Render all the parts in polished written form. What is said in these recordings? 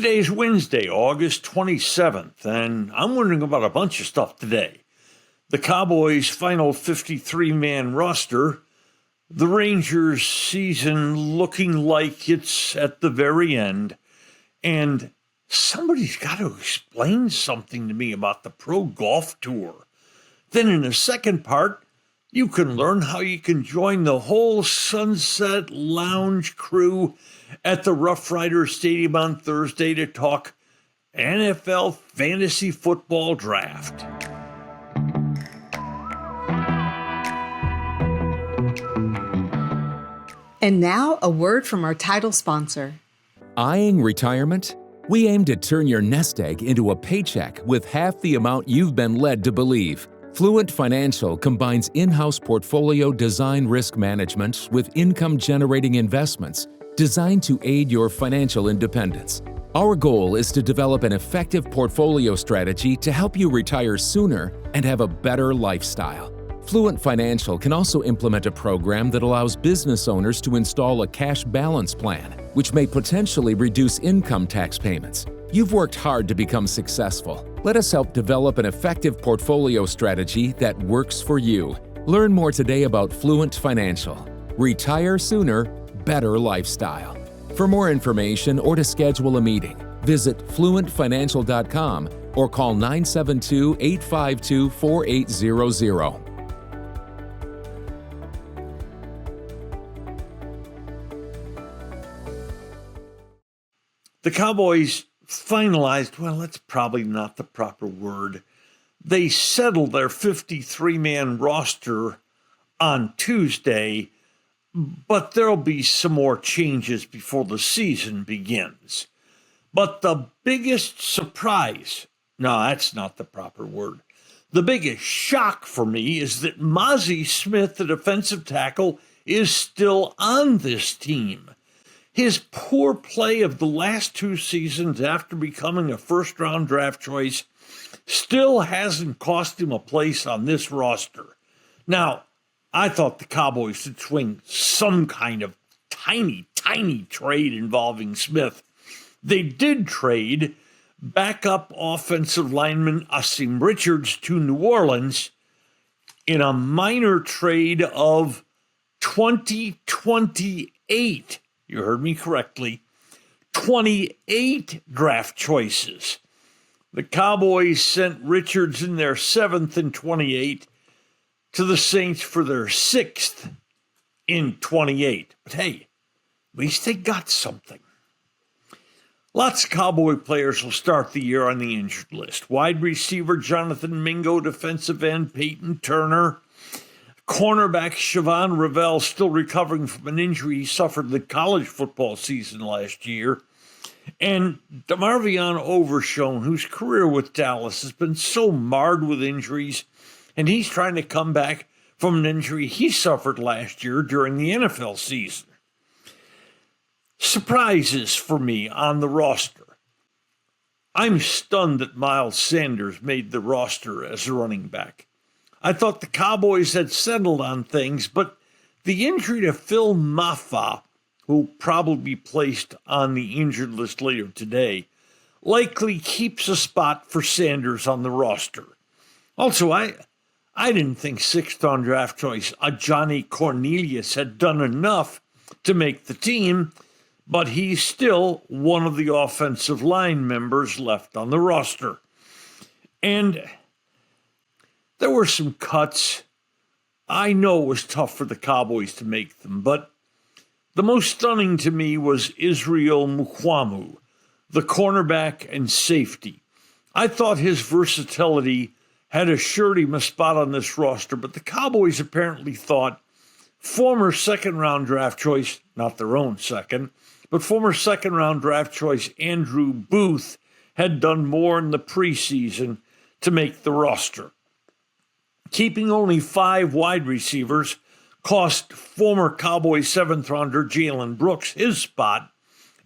Today is Wednesday, August 27th, and I'm wondering about a bunch of stuff today. The Cowboys' final 53-man roster, the Rangers' season looking like it's at the very end, and somebody's got to explain something to me about the Pro Golf Tour. Then in the second part, you can learn how you can join the whole Sunset Lounge crew at the RoughRiders Stadium on Thursday to talk NFL Fantasy Football Draft. And now, a word from our title sponsor. Eyeing retirement? We aim to turn your nest egg into a paycheck with half the amount you've been led to believe. Fluent Financial combines in-house portfolio design risk management with income-generating investments designed to aid your financial independence. Our goal is to develop an effective portfolio strategy to help you retire sooner and have a better lifestyle. Fluent Financial can also implement a program that allows business owners to install a cash balance plan, which may potentially reduce income tax payments. You've worked hard to become successful. Let us help develop an effective portfolio strategy that works for you. Learn more today about Fluent Financial. Retire sooner, better lifestyle. For more information or to schedule a meeting, visit fluentfinancial.com or call 972-852-4800. The Cowboys finalized, well, that's probably not the proper word. They settled their 53-man roster on Tuesday, but there'll be some more changes before the season begins. But the biggest surprise, no, that's not the proper word. The biggest shock for me is that Mazi Smith, the defensive tackle, is still on this team. His poor play of the last two seasons after becoming a first-round draft choice still hasn't cost him a place on this roster. Now, I thought the Cowboys would swing some kind of tiny trade involving Smith. They did trade backup offensive lineman Asim Richards to New Orleans in a minor trade of 2028. You heard me correctly. 28 draft choices. The Cowboys sent Richards in their 7th in 28 to the Saints for their 6th in 28. But hey, at least they got something. Lots of Cowboy players will start the year on the injured list. Wide receiver Jonathan Mingo, defensive end Peyton Turner, cornerback Siobhan Revelle still recovering from an injury he suffered in the college football season last year. And DeMarvion Overshown, whose career with Dallas has been so marred with injuries, and he's trying to come back from an injury he suffered last year during the NFL season. Surprises for me on the roster. I'm stunned that Miles Sanders made the roster as a running back. I thought the Cowboys had settled on things, but the injury to Phil Mafah, who will probably be placed on the injured list later today, likely keeps a spot for Sanders on the roster. Also, I didn't think 6th-round draft choice Johnny Cornelius had done enough to make the team, but he's still one of the offensive line members left on the roster. And there were some cuts. I know it was tough for the Cowboys to make them, but the most stunning to me was Israel Mukuamu, the cornerback and safety. I thought his versatility had assured him a spot on this roster, but the Cowboys apparently thought former second-round draft choice, not their own second, but former second-round draft choice Andrew Booth had done more in the preseason to make the roster. Keeping only 5 wide receivers cost former Cowboys 7th-rounder Jalen Brooks his spot,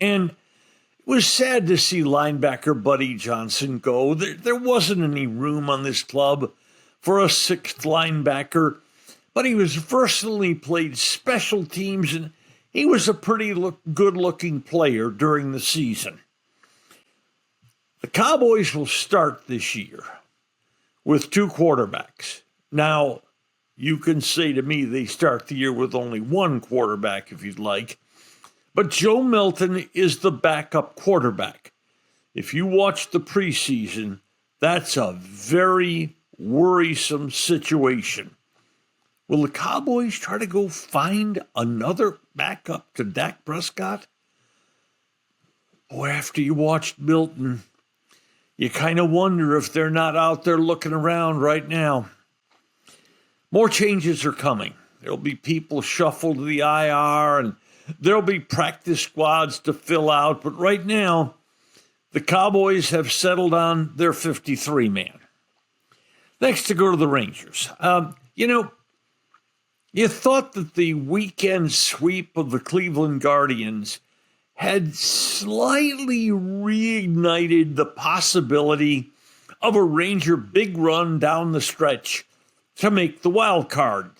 and it was sad to see linebacker Buddy Johnson go. There wasn't any room on this club for a 6th linebacker, but he was versatile. He played special teams, and he was a pretty good-looking player during the season. The Cowboys will start this year with two quarterbacks. Now, you can say to me they start the year with only one quarterback if you'd like, but Joe Milton is the backup quarterback. If you watch the preseason, that's a very worrisome situation. Will the Cowboys try to go find another backup to Dak Prescott? Boy, after you watched Milton, you kind of wonder if they're not out there looking around right now. More changes are coming. There'll be people shuffled to the IR, and there'll be practice squads to fill out. But right now, the Cowboys have settled on their 53-man. Next, to go to the Rangers. You thought that the weekend sweep of the Cleveland Guardians had slightly reignited the possibility of a Ranger big run down the stretch to make the wild card.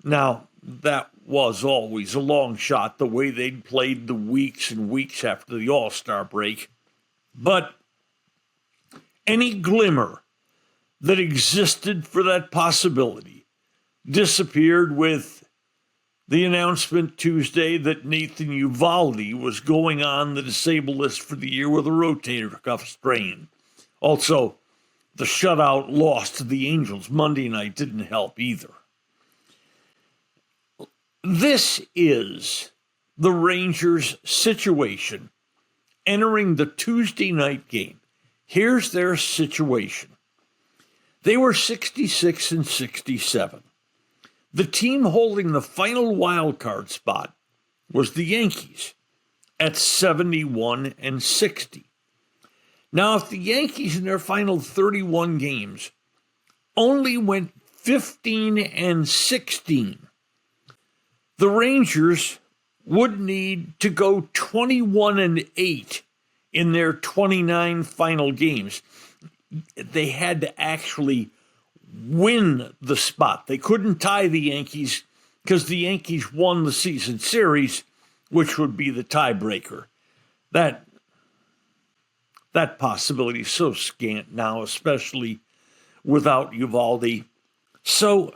Now, that was always a long shot, the way they'd played the weeks and weeks after the All-Star break. But any glimmer that existed for that possibility disappeared with the announcement Tuesday that Nathan Uvalde was going on the disabled list for the year with a rotator cuff strain. Also, the shutout loss to the Angels Monday night didn't help either. This is the Rangers' situation entering the Tuesday night game. Here's their situation. They were 66 and 67. The team holding the final wild card spot was the Yankees at 71 and 60. Now, if the Yankees in their final 31 games only went 15 and 16, the Rangers would need to go 21 and 8 in their 29 final games. They had to actually win the spot. They couldn't tie the Yankees because the Yankees won the season series, which would be the tiebreaker. That possibility is so scant now, especially without Uvalde. So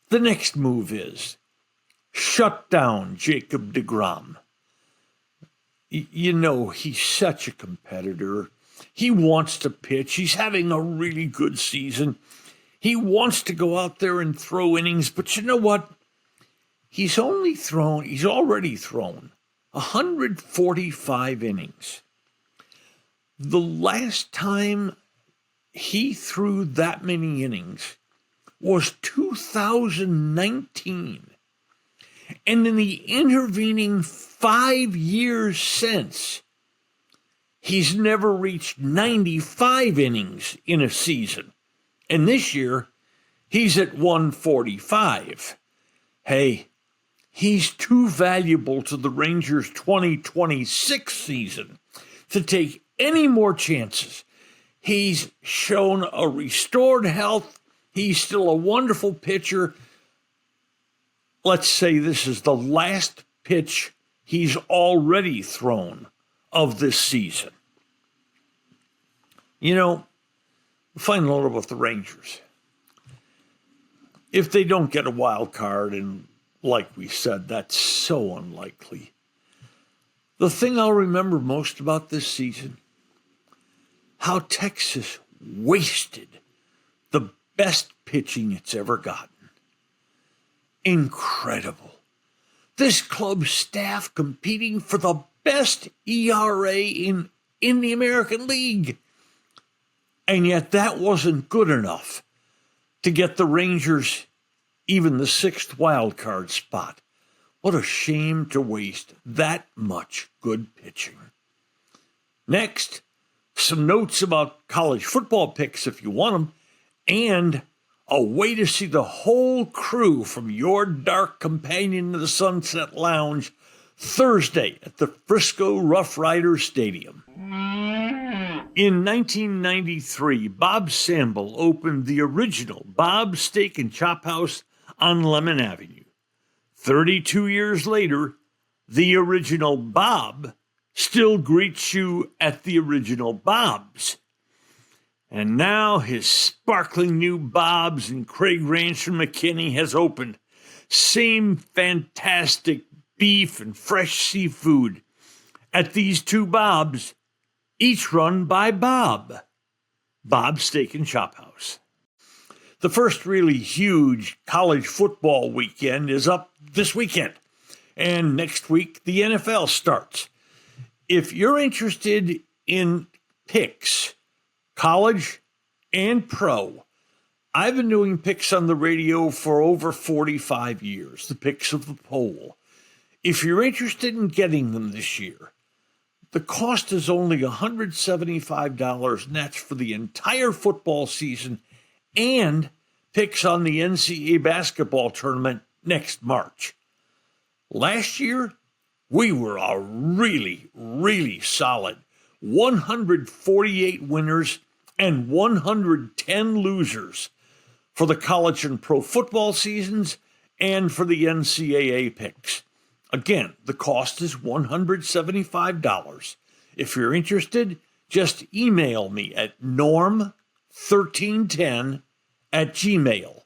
the next move is shut down Jacob deGrom. He's such a competitor. He wants to pitch. He's having a really good season. He wants to go out there and throw innings, but you know what? He's already thrown 145 innings. The last time he threw that many innings was 2019. And in the intervening 5 years since, he's never reached 95 innings in a season. And this year, he's at 145. Hey, he's too valuable to the Rangers' 2026 season to take any more chances. He's shown a restored health. He's still a wonderful pitcher. Let's say this is the last pitch he's already thrown of this season. Final note about the Rangers. If they don't get a wild card, and like we said, that's so unlikely, the thing I'll remember most about this season, how Texas wasted the best pitching it's ever gotten. Incredible. This club staff competing for the best ERA in the American League. And yet that wasn't good enough to get the Rangers even the 6th wild card spot. What a shame to waste that much good pitching. Next, some notes about college football picks if you want them, and a way to see the whole crew from your dark companion to the Sunset Lounge Thursday at the Frisco RoughRiders Stadium. In 1993, Bob Samble opened the original Bob's Steak and Chop House on Lemon Avenue. 32 years later, the original Bob still greets you at the original Bob's. And now his sparkling new Bob's in Craig Ranch and McKinney has opened. Same fantastic beef and fresh seafood at these two Bob's, each run by Bob. Bob's Steak and Chop House. The first really huge college football weekend is up this weekend. And next week, the NFL starts. If you're interested in picks, college and pro, I've been doing picks on the radio for over 45 years, the picks of the poll. If you're interested in getting them this year, the cost is only $175, and that's for the entire football season and picks on the NCAA basketball tournament next March. Last year, we were a really, really solid 148 winners and 110 losers for the college and pro football seasons and for the NCAA picks. Again, the cost is $175. If you're interested, just email me at norm1310@gmail.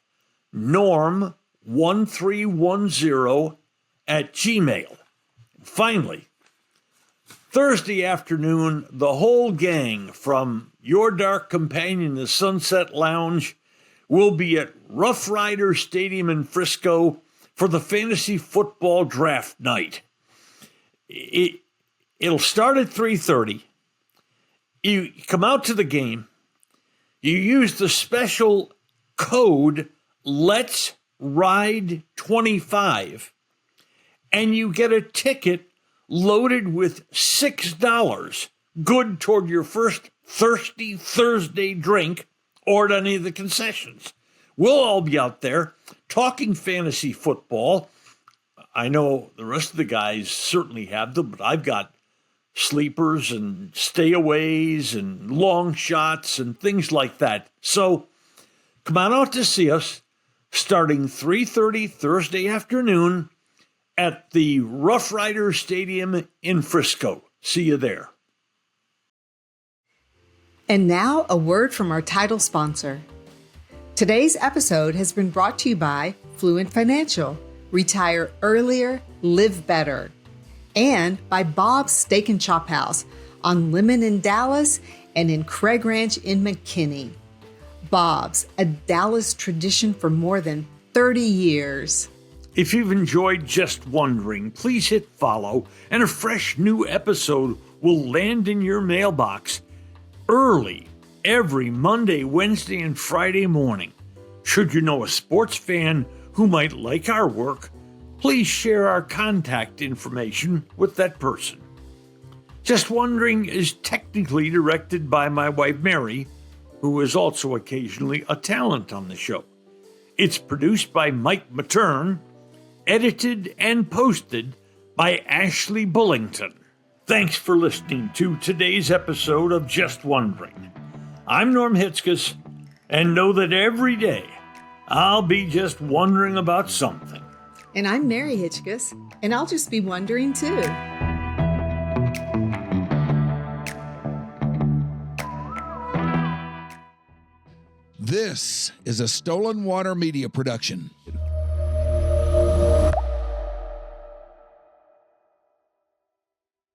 norm1310@gmail. Finally, Thursday afternoon, the whole gang from Your Dark Companion, the Sunset Lounge, will be at RoughRiders Stadium in Frisco for the fantasy football draft night. It'll start at 3:30. You come out to the game. You use the special code Let's Ride 25, and you get a ticket loaded with $6, good toward your first Thirsty Thursday drink or at any of the concessions. We'll all be out there talking fantasy football. I know the rest of the guys certainly have them, but I've got sleepers and stayaways and long shots and things like that. So come on out to see us starting 3:30 Thursday afternoon at the RoughRiders Stadium in Frisco. See you there. And now a word from our title sponsor. Today's episode has been brought to you by Fluent Financial, Retire Earlier, Live Better, and by Bob's Steak and Chop House on Lemon in Dallas and in Craig Ranch in McKinney. Bob's, a Dallas tradition for more than 30 years. If you've enjoyed Just Wondering, please hit follow, and a fresh new episode will land in your mailbox early every Monday, Wednesday, and Friday morning. Should you know a sports fan who might like our work, please share our contact information with that person. Just Wondering is technically directed by my wife Mary, who is also occasionally a talent on the show. It's produced by Mike Matern, edited and posted by Ashley Bullington. Thanks for listening to today's episode of Just Wondering. I'm Norm Hitzges, and know that every day I'll be just wondering about something. And I'm Mary Hitzges, and I'll just be wondering too. This is a Stolen Water Media production.